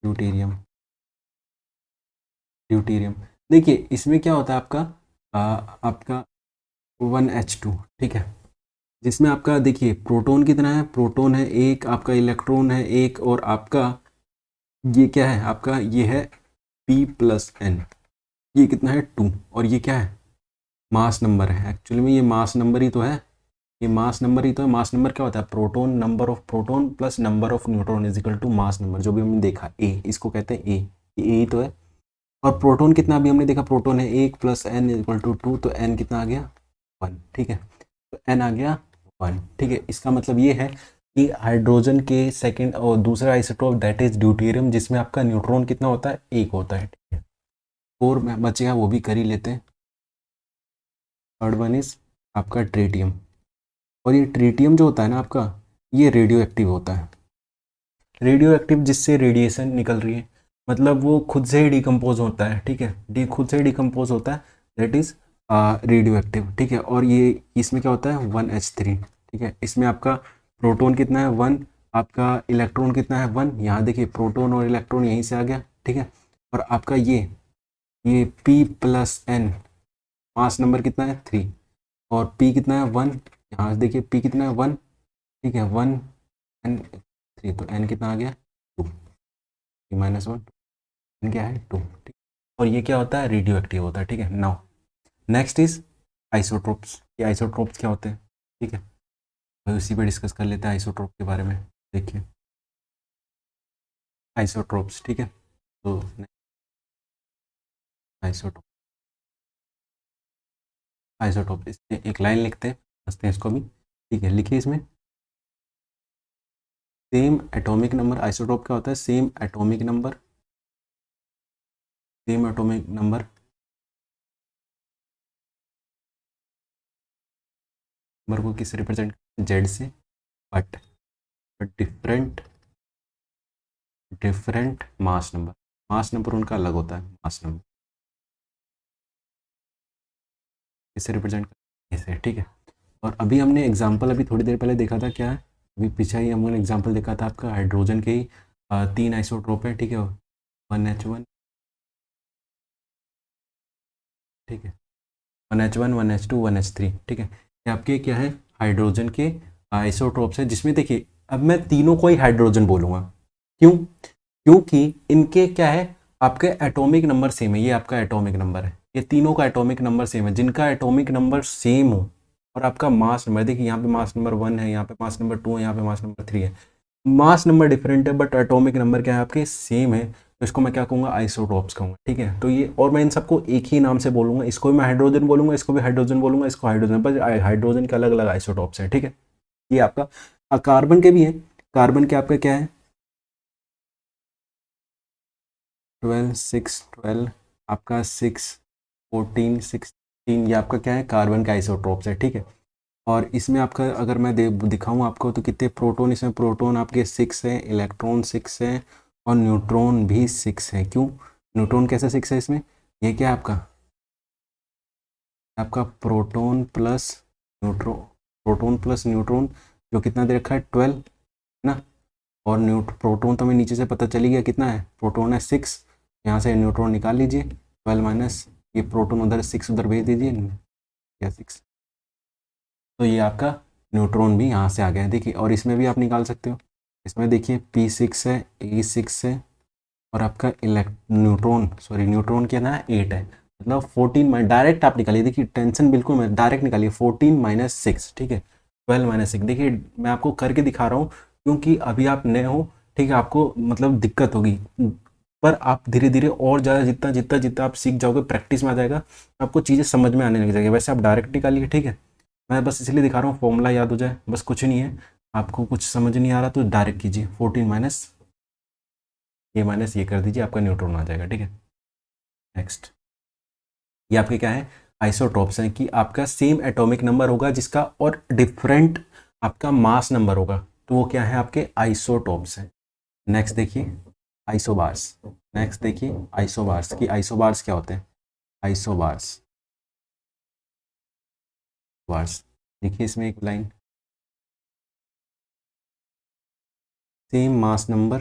ड्यूटीरियम, ड्यूटीरियम। देखिए इसमें क्या होता है आपका, आपका 1H2, ठीक है। जिसमें आपका देखिए प्रोटॉन कितना है, प्रोटॉन है एक, आपका इलेक्ट्रॉन है एक, और आपका ये क्या है आपका, ये है P प्लस एन, ये कितना है 2, और ये क्या है, मास नंबर है। एक्चुअली में ये मास नंबर ही तो है, ये मास नंबर ही तो है। मास नंबर क्या होता है, proton, number of proton plus number of neutron is equal to mass number, जो भी हमने देखा ए, इसको कहते हैं ए, ये ए ही तो है। और प्रोटॉन कितना अभी हमने देखा, प्रोटॉन है एक plus N is equal to 2, तो एन कितना आ गया 1, ठीक है। तो एन आ गया 1, ठीक है। इसका मतलब ये है कि हाइड्रोजन के सेकंड और दूसरा आइसोटोप दैट इज ड्यूटेरियम, जिसमें आपका न्यूट्रॉन कितना होता है, एक होता है, ठीक है। और बचेगा वो भी कर ही लेते हैं। थर्ड वन इज आपका ट्रीटियम, और ये ट्रीटियम जो होता है ना आपका, ये रेडियो एक्टिव होता है। रेडियो एक्टिव जिससे रेडिएशन निकल रही है, मतलब वो खुद से ही डिकम्पोज होता है, ठीक है। डी खुद से ही डिकम्पोज होता है, दैट इज रेडियो एक्टिव, ठीक है। और ये इसमें क्या होता है 1H3, ठीक है। इसमें आपका प्रोटॉन कितना है 1, आपका इलेक्ट्रॉन कितना है 1, यहाँ देखिए प्रोटॉन और इलेक्ट्रॉन यहीं से आ गया, ठीक है। और आपका ये P plus N, mass number कितना है 3, और P कितना है 1, यहाँ से देखिए P कितना है 1, ठीक है 1 एन 3, तो एन कितना आ गया 2, -1, एन क्या है 2, ठीक। और ये क्या होता है, रेडियो एक्टिव होता है, ठीक है। Now next is isotopes. ये आइसोट्रोप्स क्या होते हैं, ठीक है, तो उसी पे डिस्कस कर लेते हैं आइसोट्रोप के बारे में। देखिए आइसोट्रोप्स, ठीक है। तो आइसोटोप, आइसोटोप इसमें एक लाइन लिखते हैं, समझते हैं इसको भी, ठीक है। लिखिए इसमें सेम एटॉमिक नंबर, आइसोटोप क्या होता है, same atomic number, same atomic number number को किससे रिप्रेजेंट, जेड से, but different different mass number उनका अलग होता है, मास नंबर किससे रिप्रेजेंट ऐसे, ठीक है। और अभी हमने एग्जांपल अभी थोड़ी देर पहले देखा था, क्या है, अभी पीछे ही हमने एग्जांपल देखा था आपका हाइड्रोजन के ही 3 आइसोटोप है, ठीक है, 1H1, ठीक है, 1H1, 1H2, 1H3, ठीक है, ये आपके क्या है, हाइड्रोजन के आइसोटोप्स है, जिसमें देखिए अब मैं तीनों को ही हाइड्रोजन बोलूँगा, क्यों, क्योंकि इनके क्या है, आपके एटॉमिक नंबर सेम है, ये आपका एटॉमिक नंबर है, ये तीनों का एटॉमिक नंबर सेम है, जिनका एटॉमिक नंबर सेम हो और आपका मास नंबर, देखिए यहाँ पे मास नंबर 1 है, यहाँ पे मास नंबर 2 है, यहाँ पे मास नंबर 3 है, मास नंबर डिफरेंट है बट एटॉमिक नंबर क्या है आपके सेम है, तो इसको मैं क्या कहूँगा, आइसोटॉप्स कहूँगा, ठीक है। तो ये, और मैं इन सबको एक ही नाम से बोलूँगा, इसको भी मैं हाइड्रोजन बोलूँगा, इसको भी हाइड्रोजन बोलूँगा, इसको हाइड्रोजन, पर हाइड्रोजन के अलग अलग आइसोटॉप्स हैं, ठीक है। ये आपका कार्बन के भी है, कार्बन के आपका क्या है, 12, 6, 12, आपका 6, 14, 16, ये आपका क्या है, कार्बन का आइसोटॉप्स है, ठीक है। और इसमें आपका अगर मैं दिखाऊं आपको तो कितने प्रोटॉन, इसमें प्रोटॉन आपके 6 है, इलेक्ट्रॉन 6 है, और न्यूट्रॉन भी 6 है, क्यों, न्यूट्रॉन कैसे 6 है इसमें, ये क्या है आपका, आपका proton plus neutron, proton plus neutron, जो कितना दे रखा है, 12 है ना, और प्रोटॉन तो हमें नीचे से पता चली गया कितना है, प्रोटॉन है 6, यहाँ से न्यूट्रॉन निकाल लीजिए, 12 माइनस ये प्रोटॉन उधर 6 उधर भेज दीजिए, या 6, तो ये आपका न्यूट्रॉन भी यहाँ से आ गया है, देखिए, और इसमें भी आप निकाल सकते हो, इसमें देखिए P6 है, E6 है, और आपका न्यूट्रॉन, सॉरी न्यूट्रॉन क्या ना 8 है, मतलब 14, डायरेक्ट आप निकालिए, देखिए टेंशन बिल्कुल मैं डायरेक्ट निकालिए, 14 - 6, ठीक है, 12 - 6, देखिए मैं आपको करके दिखा रहा हूँ, क्योंकि अभी आप नए हो, ठीक है, आपको मतलब दिक्कत होगी, पर आप धीरे धीरे और ज़्यादा जितना जितना जितना आप सीख जाओगे, प्रैक्टिस में आ जाएगा, आपको चीज़ें समझ में आने लग जाएगी, वैसे आप डायरेक्ट निकालिए, ठीक है, मैं बस इसलिए दिखा रहा हूँ फॉर्मूला याद हो जाए, बस कुछ नहीं है, आपको कुछ समझ नहीं आ रहा तो डायरेक्ट कीजिए, 14 माइनस ये कर दीजिए, आपका न्यूट्रॉन आ जाएगा, ठीक है। नेक्स्ट, ये आपके क्या है, आइसोटॉप्स हैं, कि आपका सेम एटॉमिक नंबर होगा जिसका, और डिफरेंट आपका मास नंबर होगा, तो वो क्या है, आपके आइसोटॉप्स हैं। नेक्स्ट देखिए, आइसोबार्स, नेक्स्ट देखिए आइसोबार्स, की आइसोबार्स क्या होते हैं, आइसोबार्स, बार्स, देखिए इसमें एक line, same mass number,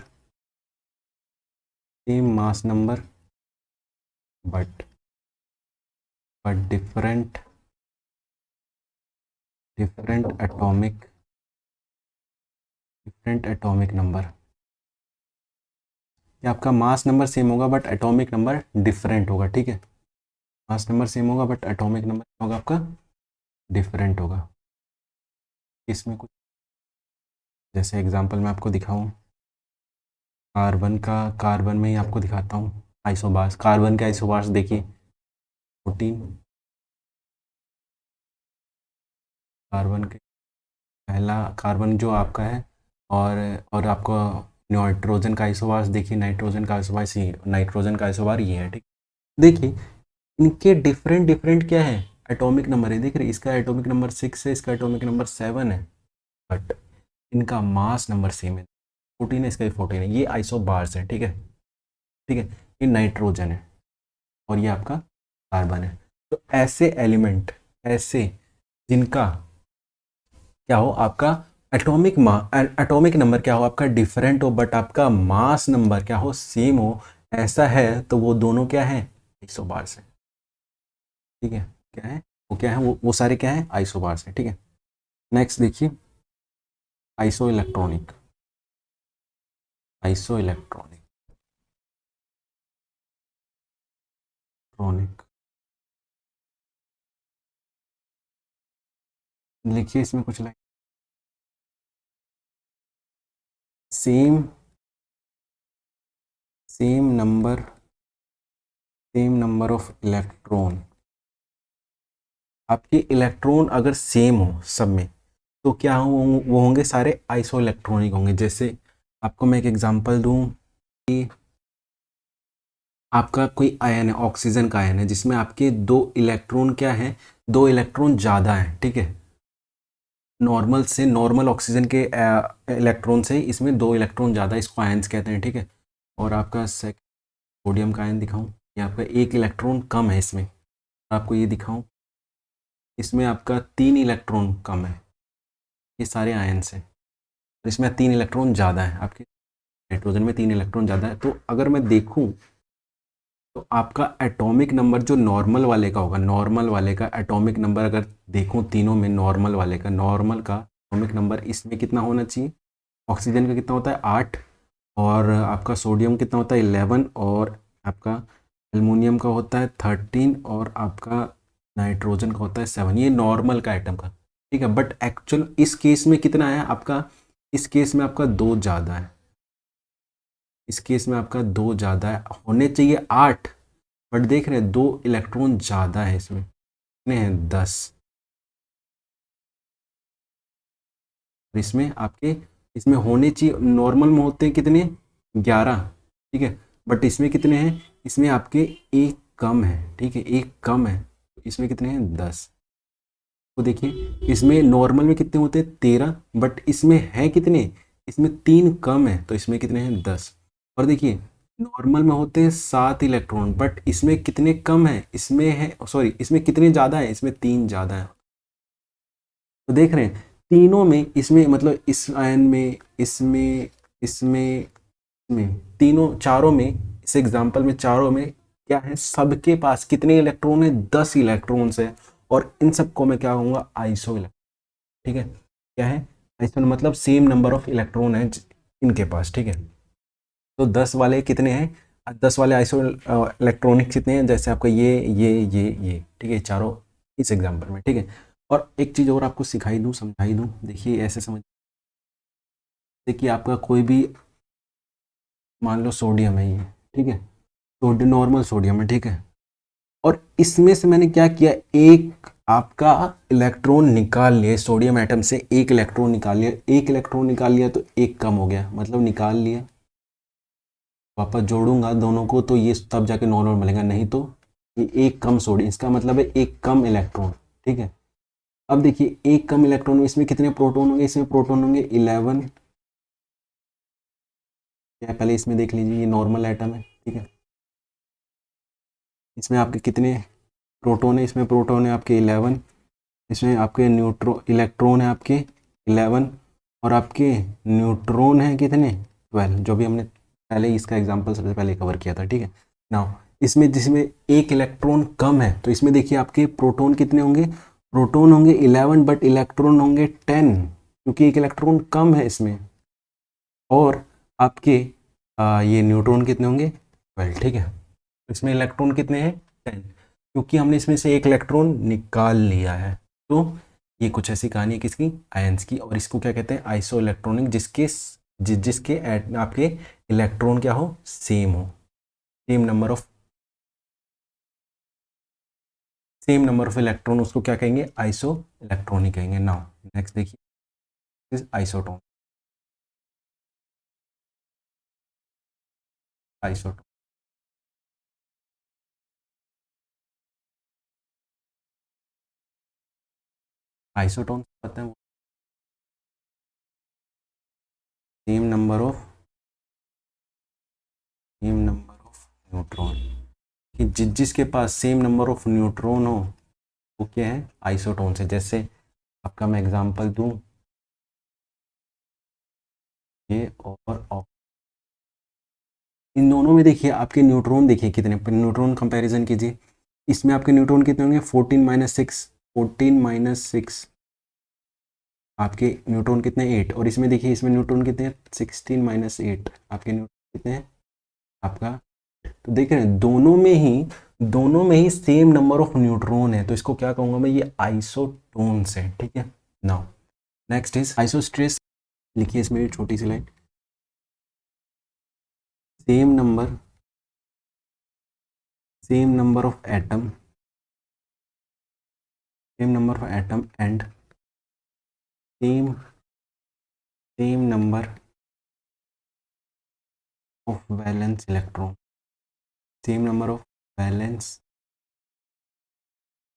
same mass number, but different different atomic number, ये आपका मास नंबर सेम होगा बट एटॉमिक नंबर डिफरेंट होगा, ठीक है, मास नंबर सेम होगा बट एटॉमिक नंबर होगा आपका डिफरेंट होगा। इसमें कुछ, जैसे एग्जांपल मैं आपको दिखाऊं, कार्बन में ही आपको दिखाता हूँ, आइसोबार्स, कार्बन के आइसोबार्स देखिए, 14, कार्बन के पहला कार्बन जो आपका है, और आपको नाइट्रोजन का आइसोबार्स देखिए, नाइट्रोजन का आइसोबार्स, ये नाइट्रोजन का आइसोबार ये है, ठीक, देखिए इनके डिफरेंट डिफरेंट क्या है, एटॉमिक नंबर है, देख रहे, इसका एटॉमिक नंबर 6 है, इसका एटॉमिक नंबर 7 है, बट इनका मास नंबर सेम है, 14 है, इसका भी 14 है, ये आइसोबार्स है, ठीक है, ठीक है, ये नाइट्रोजन है, और ये आपका कार्बन है। तो ऐसे एलिमेंट, ऐसे जिनका क्या हो, आपका एटॉमिक नंबर क्या हो आपका डिफरेंट हो, बट आपका मास नंबर क्या हो, सेम हो, ऐसा है, तो वो दोनों क्या है, आइसोबार्स है, ठीक है, क्या है वो, क्या है वो सारे क्या है, आइसोबार्स है, ठीक है। नेक्स्ट देखिए, आइसो इलेक्ट्रॉनिक, आइसो इलेक्ट्रॉनिक, ट्रॉनिक, लिखिए इसमें कुछ line, same same number same number of electron, आपके इलेक्ट्रॉन अगर सेम हो सब में, तो क्या हो, वो होंगे सारे आइसो इलेक्ट्रॉनिक होंगे। जैसे आपको मैं एक एग्जांपल दूं कि आपका कोई आयन है, ऑक्सीजन का आयन है, जिसमें आपके 2 इलेक्ट्रॉन क्या है, 2 इलेक्ट्रॉन ज़्यादा है, ठीक है, नॉर्मल से, नॉर्मल ऑक्सीजन के इलेक्ट्रॉन से इसमें 2 इलेक्ट्रॉन ज़्यादा, इसको आयंस कहते हैं, ठीक है। और आपका सोडियम का आयन दिखाऊं, ये आपका 1 इलेक्ट्रॉन कम है इसमें। आपको ये दिखाऊं, इसमें आपका 3 इलेक्ट्रॉन कम है, ये सारे आयंस हैं। और इसमें 3 इलेक्ट्रॉन ज़्यादा है, आपके हाइड्रोजन में 3 इलेक्ट्रॉन ज़्यादा है। तो अगर मैं देखूं तो आपका एटॉमिक नंबर जो नॉर्मल वाले का होगा, नॉर्मल वाले का एटॉमिक नंबर अगर देखूं तीनों में, नॉर्मल वाले का, नॉर्मल का एटॉमिक नंबर इसमें कितना होना चाहिए? ऑक्सीजन का कितना होता है? 8। और आपका सोडियम कितना होता है? 11। और आपका एल्युमिनियम का होता है 13। और आपका नाइट्रोजन का होता है 7। ये नॉर्मल का एटम का, ठीक है। बट एक्चुअल इस केस में कितना है आपका? इस केस में आपका 2 ज़्यादा है, इस केस में आपका 2 ज़्यादा है, होने चाहिए 8। बट देख रहे हैं 2 इलेक्ट्रॉन ज़्यादा है इसमें, कितने हैं? 10। इसमें आपके, इसमें होने चाहिए, नॉर्मल में होते हैं कितने? 11, ठीक है। बट इसमें कितने हैं? इसमें आपके एक कम है, ठीक है, एक कम है। इसमें कितने हैं? 10। तो देखिए इसमें नॉर्मल में कितने होते हैं? 13। बट इसमें है कितने? इसमें 3 कम है, तो इसमें कितने हैं? 10। और देखिए नॉर्मल में होते हैं 7 इलेक्ट्रॉन, बट इसमें कितने कम है? इसमें है, सॉरी, इसमें कितने ज़्यादा है? इसमें 3 ज़्यादा है। तो देख रहे हैं तीनों में, इसमें मतलब इस आयन में, इसमें, इसमें, में, तीनों चारों में, इस एग्जांपल में चारों में क्या है? सबके पास कितने इलेक्ट्रॉन है? 10 इलेक्ट्रॉन्स है। और इन सबको मैं क्या कहूँगा? आइसो इलेक्ट्रॉन, ठीक है। क्या है? आइसो मतलब सेम नंबर ऑफ इलेक्ट्रॉन है इनके पास, ठीक है। तो 10 वाले कितने हैं? 10 वाले आइसो इलेक्ट्रॉनिक कितने हैं? जैसे आपका ये, ठीक है, चारों इस एग्जाम्पल में, ठीक है। और एक चीज़ और आपको सिखाई दूँ, समझाई दूँ, देखिए ऐसे समझ, देखिए आपका कोई भी, मान लो सोडियम है ये, ठीक है, सोडियम नॉर्मल सोडियम है, ठीक है। और इसमें से मैंने क्या किया? एक आपका इलेक्ट्रॉन निकाल लिया, सोडियम एटम से एक इलेक्ट्रॉन निकाल लिया, एक इलेक्ट्रॉन निकाल लिया तो एक कम हो गया, मतलब निकाल लिया। वापस जोड़ूंगा दोनों को तो ये तब जाके नॉर्मल बनेगा, नहीं तो ये एक कम सोडियम, इसका मतलब है एक कम इलेक्ट्रॉन, ठीक है। अब देखिए एक कम इलेक्ट्रॉन में इसमें कितने प्रोटॉन होंगे? इसमें प्रोटॉन होंगे 11। या पहले इसमें देख लीजिए, ये नॉर्मल एटम है, ठीक है। इसमें आपके कितने प्रोटॉन है? इसमें प्रोटॉन है आपके 11। इसमें आपके इलेक्ट्रॉन है आपके 11। और आपके न्यूट्रॉन है कितने? 12, जो भी हमने पहले इसका एग्जांपल सबसे पहले कवर किया था, ठीक है। नाउ इसमें जिसमें एक इलेक्ट्रॉन कम है, तो इसमें देखिए आपके प्रोटॉन कितने होंगे? प्रोटॉन होंगे 11, बट इलेक्ट्रॉन होंगे 10, क्योंकि एक इलेक्ट्रॉन कम है इसमें। और आपके ये न्यूट्रॉन कितने होंगे? 12, ठीक है। इसमें इलेक्ट्रॉन कितने हैं? 10, क्योंकि हमने इसमें से एक इलेक्ट्रॉन निकाल लिया है। तो ये कुछ ऐसी कहानी है किसकी? आयंस की। और इसको क्या कहते हैं? आइसो इलेक्ट्रॉनिक, जिसके आपके इलेक्ट्रॉन क्या हो? सेम हो, same number of, same number of electron, उसको क्या कहेंगे? आइसो इलेक्ट्रॉनिक कहेंगे। नाउ नेक्स्ट देखिए आइसोटोन, आइसोटोन, आइसोटोन पता है? Same number of, same number of neutron, कि जिसके पास सेम नंबर ऑफ न्यूट्रॉन हो वो क्या है? आइसोटोन से। जैसे आपका मैं एग्जांपल दूं, ये और इन दोनों में देखिए आपके न्यूट्रॉन, देखिए कितने, न्यूट्रॉन कंपैरिजन कीजिए। इसमें आपके न्यूट्रॉन कितने होंगे? 14 - 6, 14 - 6, आपके न्यूट्रॉन कितने? 8। और इसमें देखिए इसमें न्यूट्रॉन कितने हैं? 16 - 8, आपके न्यूट्रॉन कितने हैं आपका? तो देख रहे हैं दोनों में ही सेम नंबर ऑफ न्यूट्रॉन है, तो इसको क्या कहूंगा मैं? ये आइसोटोन्स है, ठीक है। Now next is isosteres. लिखिए इसमें भी छोटी सी line, same number, same number of atom, same number of atom and same, same number of valence electron, same number of valence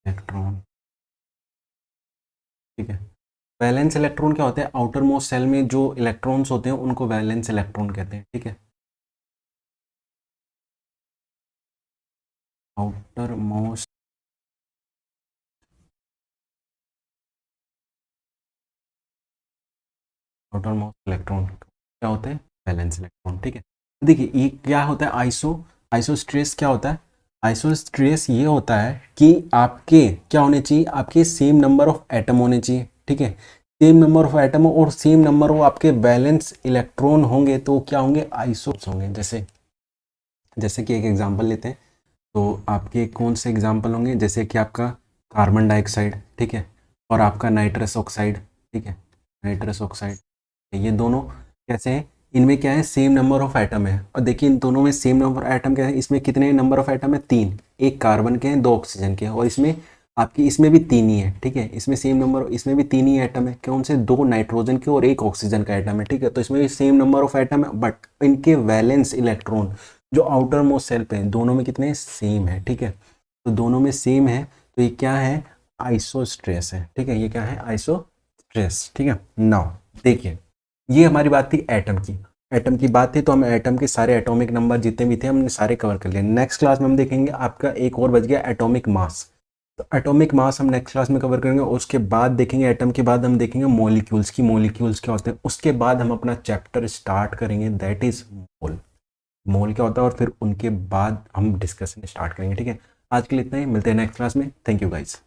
electron, ठीक है। वैलेंस इलेक्ट्रॉन क्या होते हैं, आउटर मोस्ट सेल में जो इलेक्ट्रॉन्स होते हैं उनको वैलेंस इलेक्ट्रॉन कहते हैं, ठीक है। आउटर मोस्ट इलेक्ट्रॉन क्या होते हैं, वैलेंस इलेक्ट्रॉन, ठीक है। देखिए ये क्या होता है, आइसोस्ट्रेस क्या होता है, आइसोस्ट्रेस ये होता है कि आपके क्या होने चाहिए, आपके सेम नंबर ऑफ एटम होने चाहिए, ठीक है। सेम नंबर ऑफ एटम और सेम नंबर ऑफ आपके बैलेंस इलेक्ट्रॉन होंगे तो क्या होंगे, आइसोस होंगे। जैसे जैसे कि एक एग्जांपल लेते हैं, तो आपके कौन से एग्जांपल होंगे, जैसे कि आपका कार्बन डाइऑक्साइड, ठीक है, और आपका नाइट्रस ऑक्साइड, ठीक है, नाइट्रस ऑक्साइड, ये दोनों कैसे हैं, इनमें क्या है, सेम नंबर ऑफ एटम है। और देखिए इन दोनों में सेम नंबर ऑफ एटम क्या है, इसमें कितने नंबर ऑफ एटम है, 3, एक कार्बन के हैं 2 ऑक्सीजन के हैं, और इसमें आपकी इसमें भी 3 ही है, ठीक है, इसमें सेम नंबर, इसमें भी 3 ही एटम है, कौन से, 2 नाइट्रोजन के और 1 ऑक्सीजन का एटम है, ठीक है। तो इसमें भी सेम नंबर ऑफ एटम है, बट इनके वैलेंस इलेक्ट्रॉन जो आउटर मोस्ट सेल पे हैं दोनों में कितने सेम है, ठीक है। तो दोनों में सेम है तो ये क्या है, आइसोस्ट्रेस है, ठीक है, ये क्या है, आइसोस्ट्रेस, ठीक है। नाउ देखिए ये हमारी बात थी एटम की, एटम की बात थी, तो हम एटम के सारे एटॉमिक नंबर जितने भी थे हमने सारे कवर कर लिए। नेक्स्ट क्लास में हम देखेंगे आपका एक और बच गया एटॉमिक मास, तो एटॉमिक मास हम नेक्स्ट क्लास में कवर करेंगे। और उसके बाद देखेंगे एटम के बाद हम देखेंगे मॉलिक्यूल्स की, मॉलिक्यूल्स क्या होते हैं, उसके बाद हम अपना चैप्टर स्टार्ट करेंगे दैट इज मोल, मोल क्या होता है, और फिर उनके बाद हम डिस्कशन स्टार्ट करेंगे, ठीक है। आज के लिए इतना ही, मिलते हैं नेक्स्ट क्लास में, थैंक यू गाइज।